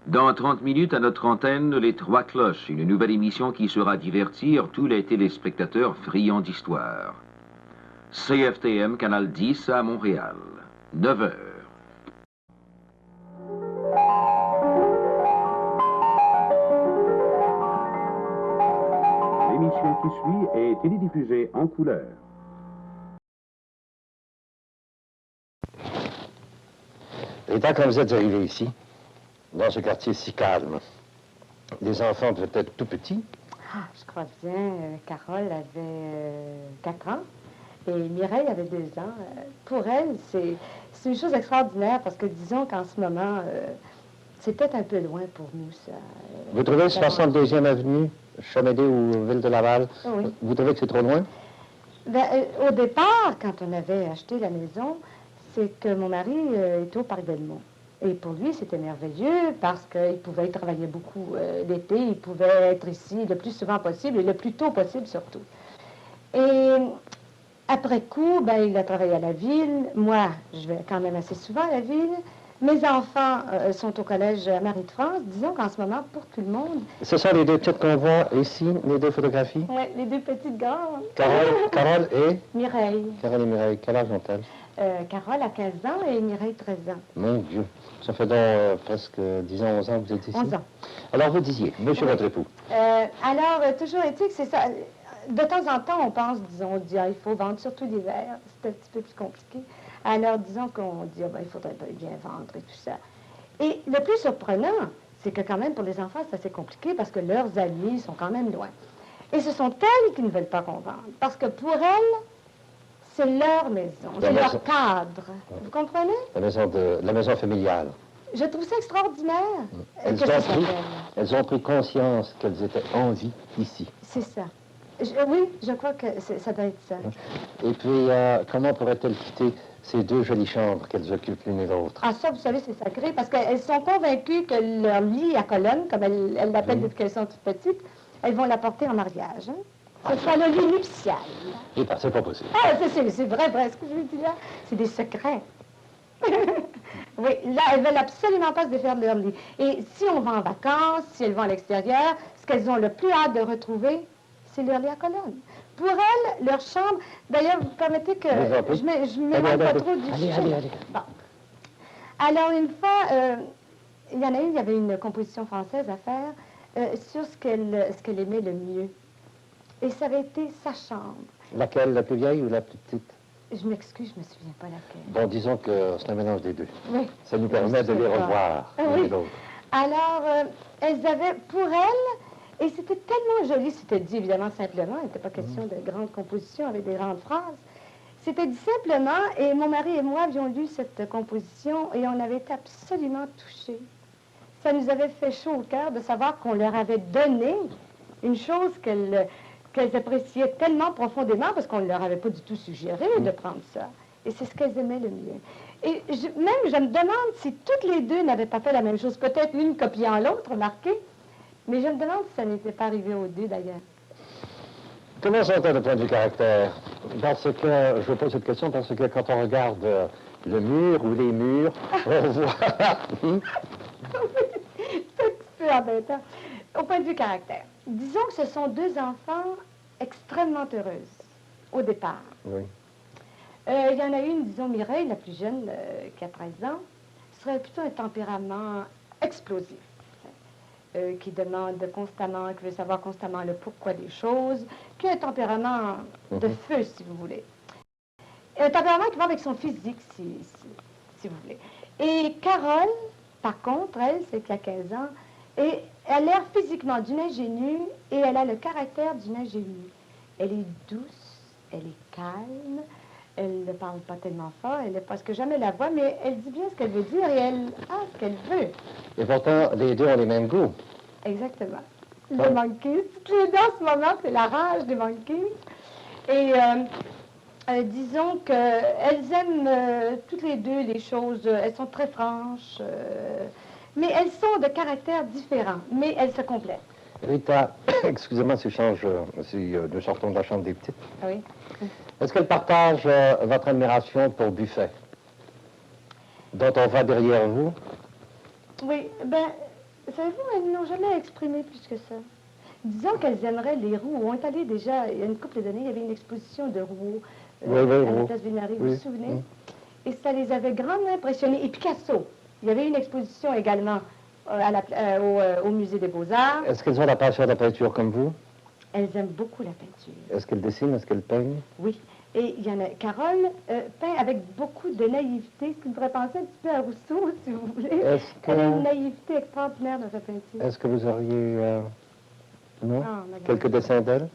Dans 30 minutes, à notre antenne, Les Trois Cloches, une nouvelle émission qui sera divertir tous les téléspectateurs friands d'histoire. CFTM, Canal 10 à Montréal, 9 heures. L'émission qui suit est télédiffusée en couleur. Rita, quand vous êtes arrivé ici, dans ce quartier si calme, les enfants devaient être tout petits. Ah, je crois bien. Carole avait 4 ans et Mireille avait 2 ans. Pour elle, c'est une chose extraordinaire parce que disons qu'en ce moment, c'est peut-être un peu loin pour nous, ça. Vous trouvez 62e avenue, Chamédé ou Ville de Laval, Oui. vous trouvez que c'est trop loin? Ben, au départ, quand on avait acheté la maison, c'est que mon mari était au Parc Belmont. Et pour lui, c'était merveilleux parce qu'il pouvait travailler beaucoup l'été, il pouvait être ici le plus souvent possible et le plus tôt possible surtout. Et après coup, ben, il a travaillé à la ville. Moi, je vais quand même assez souvent à la ville. Mes enfants sont au collège Marie-de-France. Disons qu'en ce moment, pour tout le monde... Ce sont les deux titres qu'on voit ici, les deux photographies? Oui, les deux petites grandes. Carole et? Mireille. Carole et Mireille, quel âge ont-elles? Carole a 15 ans et Mireille 13 ans. Mon Dieu, ça fait donc presque, disons, 11 ans que vous êtes ici? 11 ans. Alors vous disiez, monsieur votre époux. Toujours est-il que c'est ça. De temps en temps, on pense, disons, on dit, il faut vendre, surtout l'hiver. C'est un petit peu plus compliqué. Alors, disons qu'on dit, il faudrait bien vendre et tout ça. Et le plus surprenant, c'est que quand même, pour les enfants, c'est assez compliqué parce que leurs amis sont quand même loin. Et ce sont elles qui ne veulent pas qu'on vende. Parce que pour elles, c'est leur maison, c'est leur cadre. Vous comprenez? La maison familiale. Je trouve ça extraordinaire. Elles ont pris conscience qu'elles étaient en vie ici. C'est ça. Oui, je crois que ça doit être ça. Et puis, comment pourraient-elles quitter ces deux jolies chambres qu'elles occupent l'une et l'autre? Ah, ça, vous savez, c'est sacré, parce qu'elles sont convaincues que leur lit à colonne, comme elles l'appellent depuis qu'elles sont toutes petites, elles vont l'apporter en mariage. Ce sera le lit nuptial. Et pas, c'est pas possible. Ah, c'est vrai, ce que je vous dis là. C'est des secrets. Oui, là, elles veulent absolument pas se défaire de leur lit. Et si on va en vacances, si elles vont à l'extérieur, ce qu'elles ont le plus hâte de retrouver, c'est leur lit à colonne. Pour elles, leur chambre... D'ailleurs, vous permettez que je m'éloigne pas trop du sujet. Allez. Bon. Alors, une fois, il y en a une, il y avait une composition française à faire sur ce qu'elle aimait le mieux. Et ça avait été sa chambre. Laquelle, la plus vieille ou la plus petite? Je m'excuse, je me souviens pas laquelle. Bon, disons que c'est un mélange des deux. Oui. Ça nous permet de les revoir, l'une et l'autre. Alors, elles avaient, pour elles, et c'était tellement joli, c'était dit évidemment simplement, il n'était pas question de grandes compositions avec des grandes phrases. C'était dit simplement, et mon mari et moi avions lu cette composition et on avait été absolument touchés. Ça nous avait fait chaud au cœur de savoir qu'on leur avait donné une chose qu'elles appréciaient tellement profondément parce qu'on ne leur avait pas du tout suggéré de prendre ça. Et c'est ce qu'elles aimaient le mieux. Et je me demande si toutes les deux n'avaient pas fait la même chose, peut-être l'une copiant l'autre, remarquez, mais je me demande si ça n'était pas arrivé aux deux d'ailleurs. Comment sont-elles de point de vue caractère? Parce que, je vous pose cette question parce que quand on regarde le mur ou les murs, on voit... C'est un petit peu embêtant. Au point de vue caractère, disons que ce sont deux enfants extrêmement heureuses au départ. Oui. Il y en a une, disons Mireille, la plus jeune, qui a 13 ans, serait plutôt un tempérament explosif, qui demande constamment, qui veut savoir constamment le pourquoi des choses, qui a un tempérament de feu, si vous voulez. Un tempérament qui va avec son physique, si vous voulez. Et Carole, par contre, elle, c'est qui a 15 ans, et elle a l'air physiquement d'une ingénue et elle a le caractère d'une ingénue. Elle est douce, elle est calme, elle ne parle pas tellement fort, elle n'est presque jamais la voix, mais elle dit bien ce qu'elle veut dire et elle a ce qu'elle veut. Et pourtant, les deux ont les mêmes goûts. Exactement. Les monkeys. Toutes les deux en ce moment, c'est la rage des monkeys. Et disons qu'elles aiment toutes les deux les choses, elles sont très franches, mais elles sont de caractères différents, mais elles se complètent. Rita, excusez-moi si nous sortons de la chambre des petites. Oui. Est-ce qu'elle partage votre admiration pour Buffet, dont on va derrière vous? Oui, ben, Savez-vous, elles n'ont jamais exprimé plus que ça. Disons qu'elles aimeraient les roues. On est allé déjà, il y a une couple d'années, il y avait une exposition de roues à la place Vénary, vous vous souvenez? Et ça les avait grandement impressionnés. Et Picasso, il y avait une exposition également au Musée des Beaux-Arts. Est-ce qu'elles ont la passion de la peinture comme vous? Elles aiment beaucoup la peinture. Est-ce qu'elles dessinent? Est-ce qu'elles peignent? Oui. Et il y en a, Carole peint avec beaucoup de naïveté, ce qui me ferait penser un petit peu à Rousseau, si vous voulez. Elle a une naïveté extraordinaire dans sa peinture. Est-ce que vous auriez, non, quelques dessins d'elle?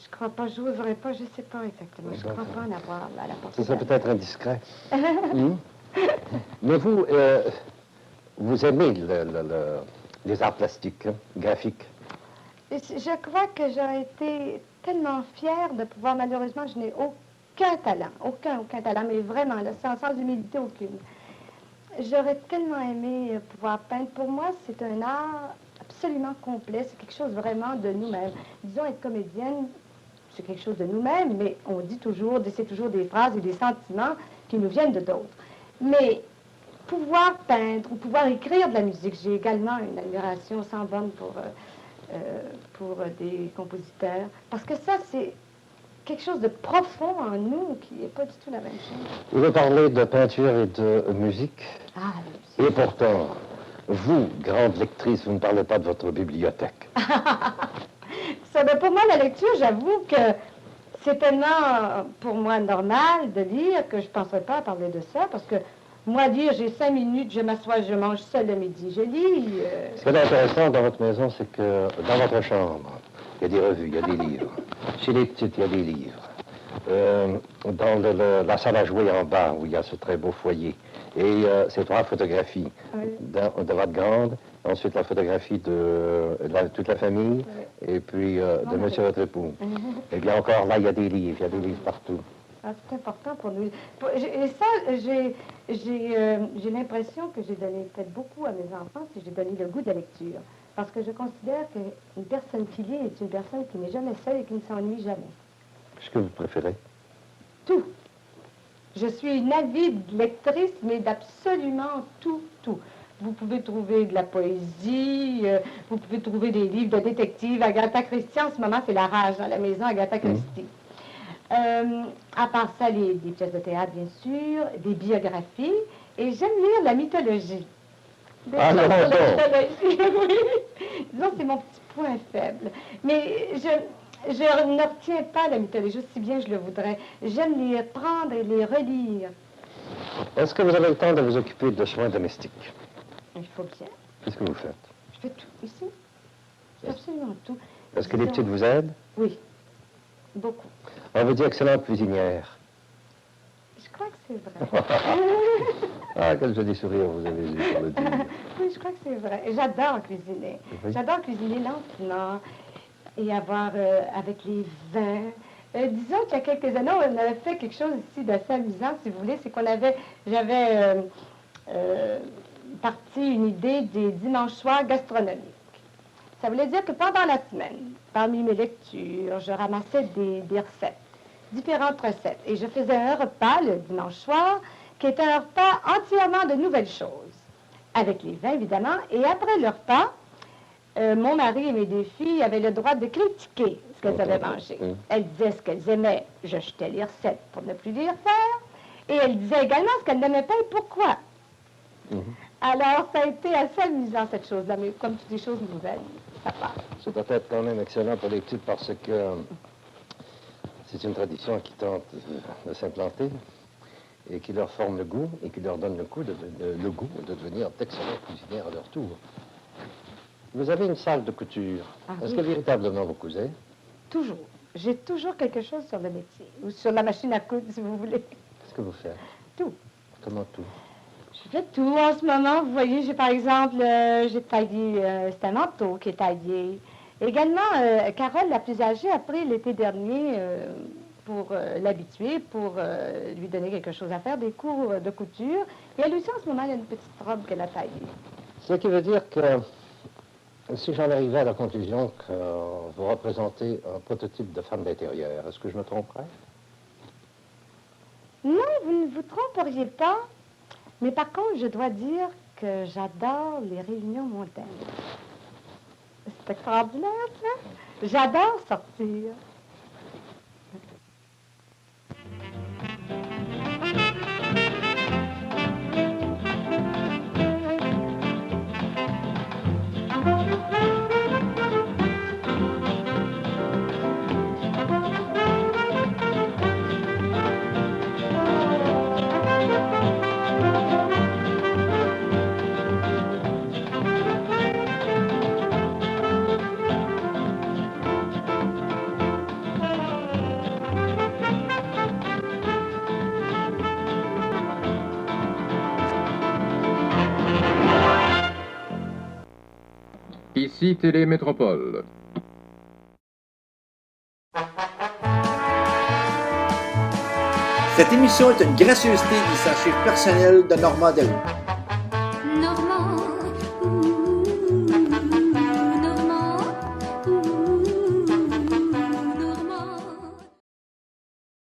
Je crois pas, je n'oserais pas, je ne sais pas exactement. Je ne crois pas en avoir à la portée. Ce serait peut-être indiscret. Mais vous, vous aimez les arts plastiques, hein, graphiques? Je crois que j'aurais été tellement fière de pouvoir, malheureusement, je n'ai aucun talent, aucun talent, mais vraiment, là, sans humilité aucune. J'aurais tellement aimé pouvoir peindre. Pour moi, c'est un art absolument complet, c'est quelque chose vraiment de nous-mêmes. Disons, être comédienne, c'est quelque chose de nous-mêmes, mais on dit toujours, c'est toujours des phrases et des sentiments qui nous viennent de d'autres. Mais pouvoir peindre ou pouvoir écrire de la musique, j'ai également une admiration sans borne pour des compositeurs, parce que ça, c'est quelque chose de profond en nous qui n'est pas du tout la même chose. Vous parlez de peinture et de musique. Ah, la musique. Et pourtant, vous, grande lectrice, vous ne parlez pas de votre bibliothèque. Ça, ben pour moi, la lecture, j'avoue que c'est tellement, pour moi, normal de lire que je ne penserais pas à parler de ça, parce que moi, lire, j'ai 5 minutes, je m'assois, je mange seul le midi, je lis. Ce qui est intéressant dans votre maison, c'est que dans votre chambre, il y a des revues, il y a des livres. Chez les petites, il y a des livres. Dans la salle à jouer en bas, où il y a ce très beau foyer, et ces 3 photographies de votre grande, ensuite la photographie de toute la famille, et puis de monsieur votre époux. Et bien encore, là, il y a des livres partout. Ah, c'est important pour nous. Et ça, j'ai l'impression que j'ai donné peut-être beaucoup à mes enfants si j'ai donné le goût de la lecture. Parce que je considère qu'une personne qui lit est une personne qui n'est jamais seule et qui ne s'ennuie jamais. Qu'est-ce que vous préférez? Tout. Je suis une avide lectrice, mais d'absolument tout. Vous pouvez trouver de la poésie, vous pouvez trouver des livres de détectives. Agatha Christie, en ce moment, c'est la rage dans la maison, Agatha Christie. À part ça, des pièces de théâtre, bien sûr, des biographies, et j'aime lire la mythologie. Ah non, la mythologie, oui. Disons, c'est mon petit point faible. Mais je ne retiens pas la mythologie aussi bien que je le voudrais. J'aime les prendre et les relire. Est-ce que vous avez le temps de vous occuper de soins domestiques? Il faut bien. Qu'est-ce que vous faites? Je fais tout, ici. Je fais absolument tout. Est-ce que les petites vous aident? Oui, beaucoup. On vous dit excellente cuisinière. Je crois que c'est vrai. Ah, quel joli sourire vous avez eu sur le dire. Oui, je crois que c'est vrai. J'adore cuisiner. Oui. J'adore cuisiner lentement et avoir avec les vins. Disons qu'il y a quelques années, on avait fait quelque chose ici d'assez amusant, si vous voulez, c'est j'avais parti une idée des dimanches soirs gastronomiques. Ça voulait dire que pendant la semaine, parmi mes lectures, je ramassais des recettes, différentes recettes. Et je faisais un repas le dimanche soir, qui était un repas entièrement de nouvelles choses, avec les vins, évidemment. Et après le repas, mon mari et mes 2 filles avaient le droit de critiquer ce qu'elles avaient mangé. Elles disaient ce qu'elles aimaient, je jetais les recettes pour ne plus les refaire. Et elles disaient également ce qu'elles n'aimaient pas et pourquoi. Alors, ça a été assez amusant, cette chose-là, mais comme toutes les choses nouvelles, ça passe. C'est peut-être quand même excellent pour les petites parce que c'est une tradition qui tente de s'implanter et qui leur forme le goût et qui leur donne le goût de devenir d'excellentes cuisinières à leur tour. Vous avez une salle de couture. Est-ce que véritablement vous cousez? Toujours. J'ai toujours quelque chose sur le métier, ou sur la machine à coudre, si vous voulez. Qu'est-ce que vous faites? Tout. Comment tout? Je fais tout en ce moment. Vous voyez, j'ai par exemple, j'ai taillé, c'est un manteau qui est taillé. Également, Carole, la plus âgée, a pris l'été dernier, pour l'habituer, pour lui donner quelque chose à faire, des cours de couture. Et elle aussi, en ce moment, elle a une petite robe qu'elle a taillée. Ce qui veut dire que si j'en arrivais à la conclusion que vous représentez un prototype de femme d'intérieur, est-ce que je me tromperais? Non, vous ne vous tromperiez pas. Mais par contre, je dois dire que j'adore les réunions montaines. C'est extraordinaire, ça. J'adore sortir. Ici Télémétropole. Cette émission est une gracieuseté des archives personnelles de Normand Delhomme.